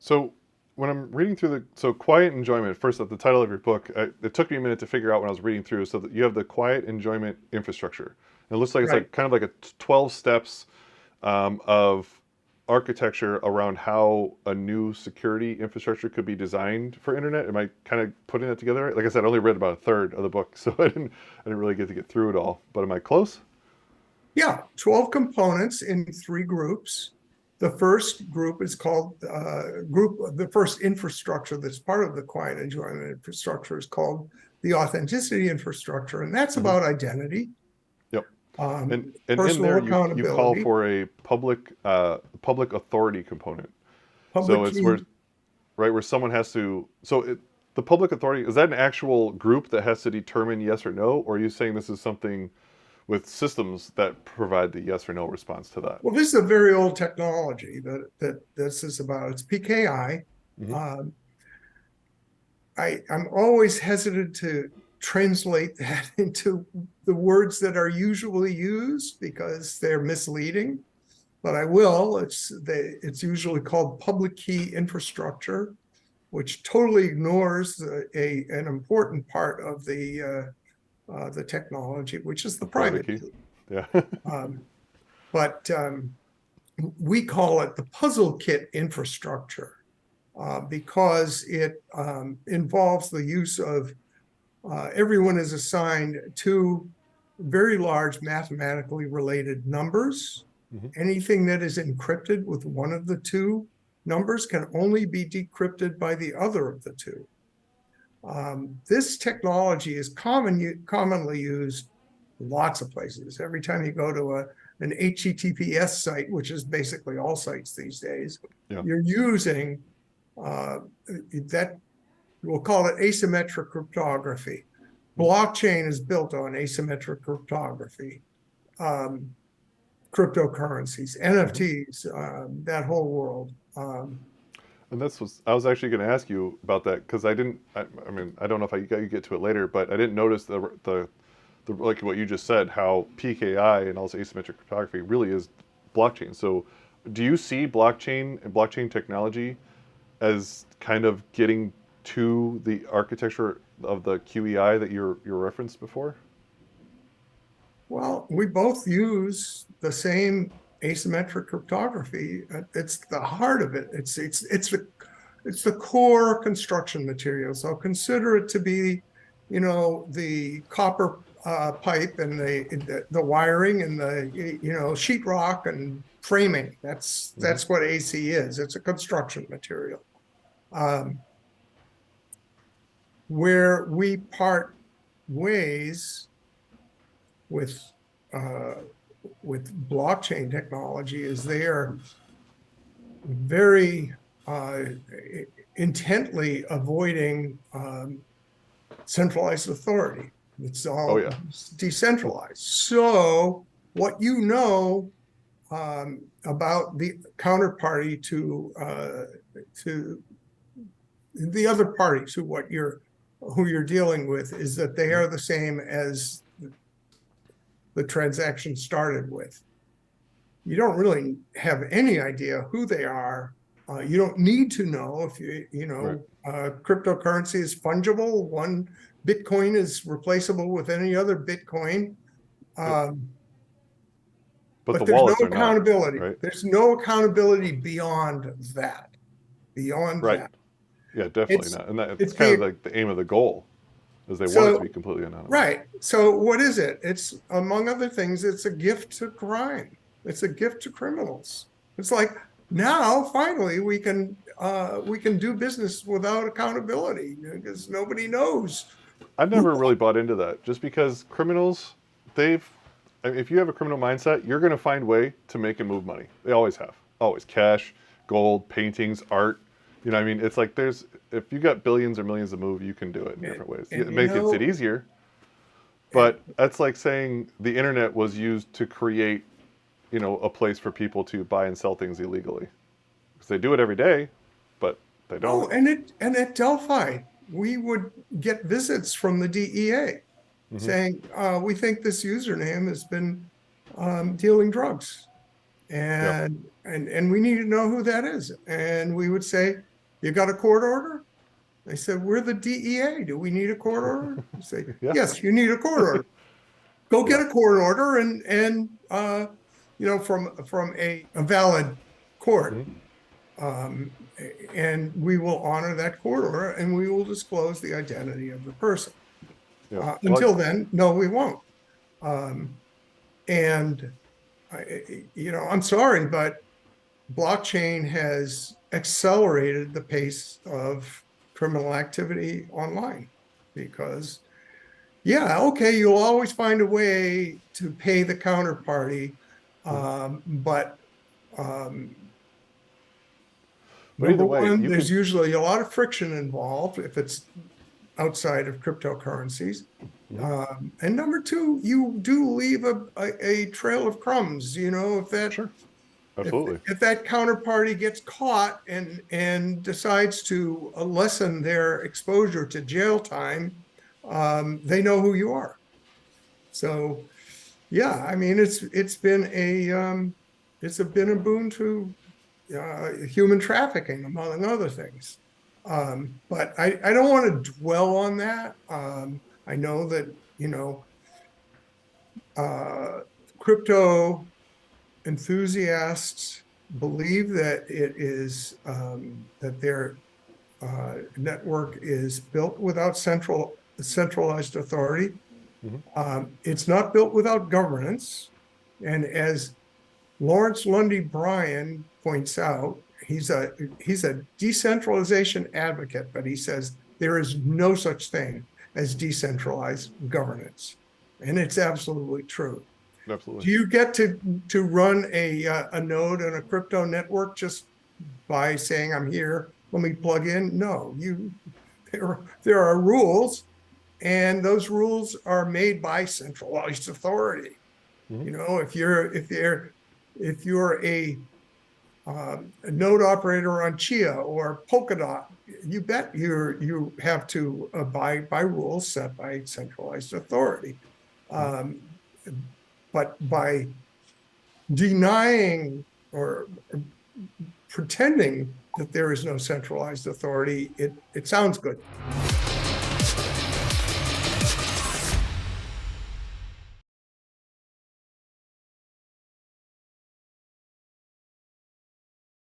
So when I'm reading through quiet enjoyment, first at the title of your book, it took me a minute to figure out when I was reading through. So that you have the quiet enjoyment infrastructure. And it looks like it's Right. like kind of like a 12 steps of architecture around how a new security infrastructure could be designed for internet. Am I kind of putting that together right? Like I said, I only read about a third of the book, so I didn't really get to get through it all. But am I close? Yeah, 12 components in three groups. The first group is called the first infrastructure that's part of the client enjoyment infrastructure is called the authenticity infrastructure, and that's Hmm. about identity, Yep. And in personal there you call accountability, for a public authority component. So public it's where key. right where someone has to the public authority, is that an actual group that has to determine yes or no, or are you saying this is something with systems that provide the yes or no response to that? Well, this is a very old technology that this is about. It's PKI. Hmm. Um, I'm always hesitant to translate that into the words that are usually used because they're misleading, but I will. It's usually called public key infrastructure, which totally ignores an important part of the technology, which is the The private private key. key. Yeah. Um, but we call it the puzzle kit infrastructure because it involves the use of everyone is assigned two very large mathematically related numbers. Hmm. Anything that is encrypted with one of the two numbers can only be decrypted by the other of the two. This technology is commonly used lots of places. Every time you go to an HTTPS site, which is basically all sites these days, Yeah. you're using uh, that, we'll call it asymmetric cryptography. Blockchain is built on asymmetric cryptography, um, cryptocurrencies, Hmm. NFTs, that whole world. And that's what I was actually going to ask you about that because I didn't. I mean, I don't know if you get to it later, but I didn't notice the like what you just said, how PKI and also asymmetric cryptography really is blockchain. So, do you see blockchain and blockchain technology as kind of getting to the architecture of the QEI that you referenced before? Well, we both use the same asymmetric cryptography. It's the heart of it. It's the core construction material. So consider it to be, the copper pipe and the wiring and the sheetrock and framing. That's Hmm. that's what AC is. It's a construction material. Um, where we part ways with uh, with blockchain technology is they are very intently avoiding centralized authority. It's Oh all yeah. decentralized. So what about the counterparty to the other party to who you're dealing with is that they Mhm. are the same as the transaction started with. You don't really have any idea who they are. You don't need to know if Right. cryptocurrency is fungible. One Bitcoin is replaceable with any other Bitcoin. Yep. Um, But the but there's no wallets are not, accountability. right? There's no accountability beyond that. Beyond Right. that, Yeah, definitely it's not. And that's it's kind of being like the aim of the goal, is they want it to be so completely anonymous. right. So what is it? It's among other things, it's a gift to crime. It's a gift to criminals. It's like now finally we can do business without accountability because nobody knows I've who. never really bought into that, just because criminals, they've, I mean, if you have a criminal mindset, you're going to find way to make and move money. They always have. Always cash, gold, paintings, art. I mean, it's like if you got billions or millions to move, you can do it in and, different ways. and It makes it easier, and but that's like saying the internet was used to create, a place for people to buy and sell things illegally. Because they do it every day, but they don't. oh, and at Delphi, we would get visits from the DEA Hmm. saying, we think this username has been dealing drugs. Yeah. And we need to know who that is. And we would say, You got a court order? They said, we're the DEA. Do we need a court order? You say, Yeah. yes, you need a court order. Go get Yeah. a court order and from a valid court. And we will honor that court order and we will disclose the identity of the person. Yeah. Until then, no, we won't. And I'm sorry, but blockchain has accelerated the pace of criminal activity online because, yeah, okay, you'll always find a way to pay the counterparty, but number either way, one, there's usually a lot of friction involved if it's outside of cryptocurrencies. And number two, you do leave a trail of crumbs, if that Sure. Absolutely. if that counterparty gets caught and decides to lessen their exposure to jail time, they know who you are. So, yeah, I mean, it's been a boon to human trafficking, among other things. But I don't want to dwell on that. I know that crypto enthusiasts believe that it is that their network is built without centralized authority. It's not built without governance, and as Lawrence Lundy Bryan points out, he's a decentralization advocate, but he says there is no such thing as decentralized governance, and it's absolutely true. Absolutely. Do you get to run a node in a crypto network just by saying I'm here, let me plug in? No, there are rules, and those rules are made by centralized authority. If you're a node operator on Chia or Polkadot, you bet you have to abide by rules set by centralized authority. But by denying or pretending that there is no centralized authority, it sounds good.